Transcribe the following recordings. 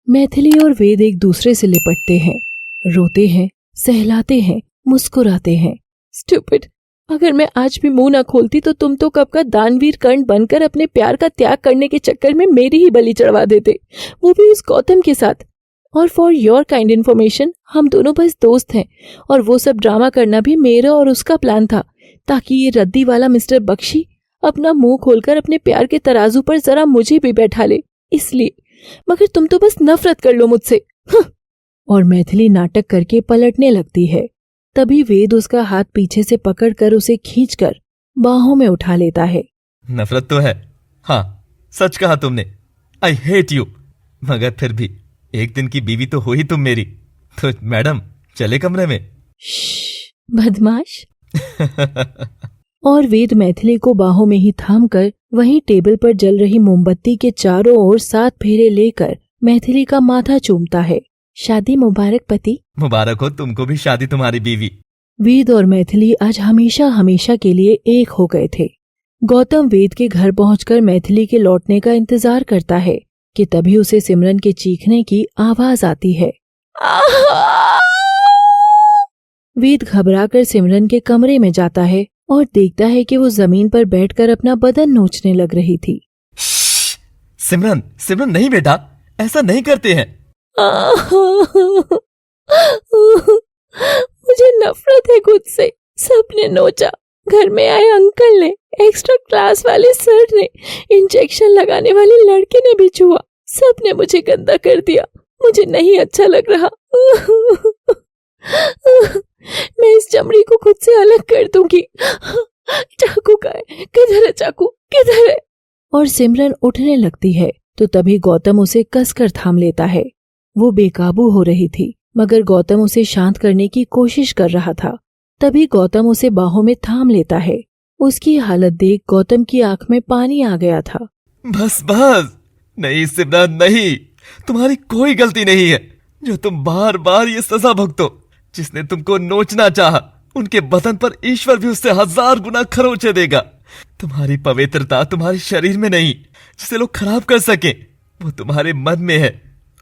मैथिली और वेद एक दूसरे से लिपटते हैं, रोते हैं, सहलाते हैं, मुस्कुराते हैं। स्टूपिड, अगर मैं आज भी मुंह ना खोलती तो तुम तो कब का दानवीर कर्ण बनकर अपने प्यार का त्याग करने के चक्कर में मेरी ही बलि चढ़वा देते, वो भी उस गौतम के साथ। और फॉर योर काइंड इन्फॉर्मेशन, हम दोनों बस दोस्त हैं और वो सब ड्रामा करना भी मेरा और उसका प्लान था, ताकि ये रद्दी वाला मिस्टर बख्शी अपना मुंह खोलकर अपने प्यार के तराजू पर जरा मुझे भी बैठा ले, इसलिए। मगर तुम तो बस नफरत कर लो मुझसे। और मैथिली नाटक करके पलटने लगती है। तभी वेद उसका हाथ पीछे से पकड़कर उसे खींचकर बाहों में उठा लेता है। नफरत तो है, हाँ सच कहा तुमने। आई हेट यू, मगर फिर भी एक दिन की बीवी तो हो ही तुम मेरी। तो मैडम चले कमरे में। बदमाश। और वेद मैथिली को बाहों में ही थामकर वहीं टेबल पर जल रही मोमबत्ती के चारों ओर 7 फेरे लेकर मैथिली का माथा चूमता है। शादी मुबारक पति। मुबारक हो तुमको भी शादी, तुम्हारी बीवी। वेद और मैथिली आज हमेशा हमेशा के लिए एक हो गए थे। गौतम वेद के घर पहुंचकर मैथिली के लौटने का इंतजार करता है कि तभी उसे सिमरन के चीखने की आवाज आती है। वेद घबराकर सिमरन के कमरे में जाता है और देखता है कि वो जमीन पर बैठकर अपना बदन नोचने लग रही थी। सिमरन, सिमरन नहीं बेटा, ऐसा नहीं करते हैं। मुझे नफरत है खुद से। सबने नोचा, घर में आए अंकल ने, एक्स्ट्रा क्लास वाले सर ने, इंजेक्शन लगाने वाले लड़के ने भी छुआ। सबने मुझे गंदा कर दिया। मुझे नहीं अच्छा लग रहा। मैं इस चमड़ी को खुद से अलग कर दूंगी। चाकू का है, किधर है चाकू, किधर है? और सिमरन उठने लगती है तो तभी गौतम उसे कसकर थाम लेता है। वो बेकाबू हो रही थी, मगर गौतम उसे शांत करने की कोशिश कर रहा था। तभी गौतम उसे बाहों में थाम लेता है। उसकी हालत देख गौतम की आंख में पानी आ गया था। बस बस, नहीं सिमरन नहीं, तुम्हारी कोई गलती नहीं है जो तुम बार बार ये सजा भुगतो। जिसने तुमको नोचना चाहा, उनके बदन पर ईश्वर भी उससे 1000 गुना खरोंचे देगा। तुम्हारी पवित्रता तुम्हारे शरीर में नहीं, जिसे लोग खराब कर सके, वो तुम्हारे मन में है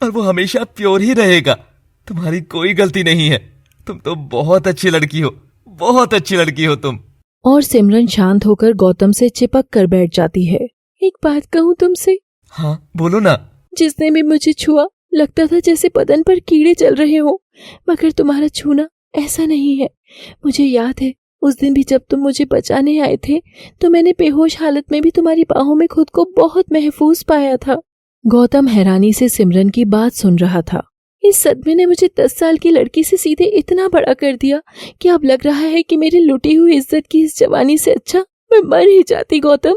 और वो हमेशा प्योर ही रहेगा। तुम्हारी कोई गलती नहीं है। तुम तो बहुत अच्छी लड़की हो, बहुत अच्छी लड़की हो तुम। और सिमरन शांत होकर गौतम से चिपक कर बैठ जाती है। एक बात कहूँ तुमसे? हाँ बोलो ना। जिसने भी मुझे छुआ, लगता था जैसे बदन पर कीड़े चल रहे हो, मगर तुम्हारा छूना ऐसा नहीं है। मुझे याद है उस दिन भी जब तुम मुझे बचाने आए थे तो मैंने बेहोश हालत में भी तुम्हारी बाहों में खुद को बहुत महफूज पाया था। गौतम हैरानी से सिमरन की बात सुन रहा था। इस सदमे ने मुझे 10 साल की लड़की से सीधे इतना बड़ा कर दिया कि अब लग रहा है कि मेरी लुटी हुई इज्जत की इस जवानी से अच्छा मैं मर ही जाती। गौतम।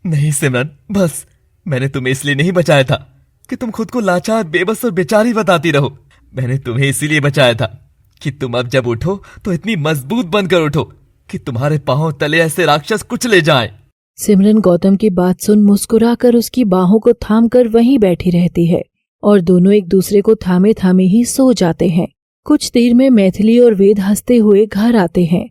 नहीं सिमरन, बस। मैंने तुम्हें इसलिए नहीं बचाया था कि तुम खुद को लाचार, बेबस और बेचारी बताती रहो। मैंने तुम्हें इसीलिए बचाया था कि तुम अब जब उठो तो इतनी मजबूत बनकर उठो कि तुम्हारे पांव तले ऐसे राक्षस कुचले जाएं। सिमरन गौतम की बात सुन मुस्कुराकर उसकी बाहों को थामकर वहीं बैठी रहती है और दोनों एक दूसरे को थामे थामे ही सो जाते हैं। कुछ देर में मैथिली और वेद हंसते हुए घर आते हैं।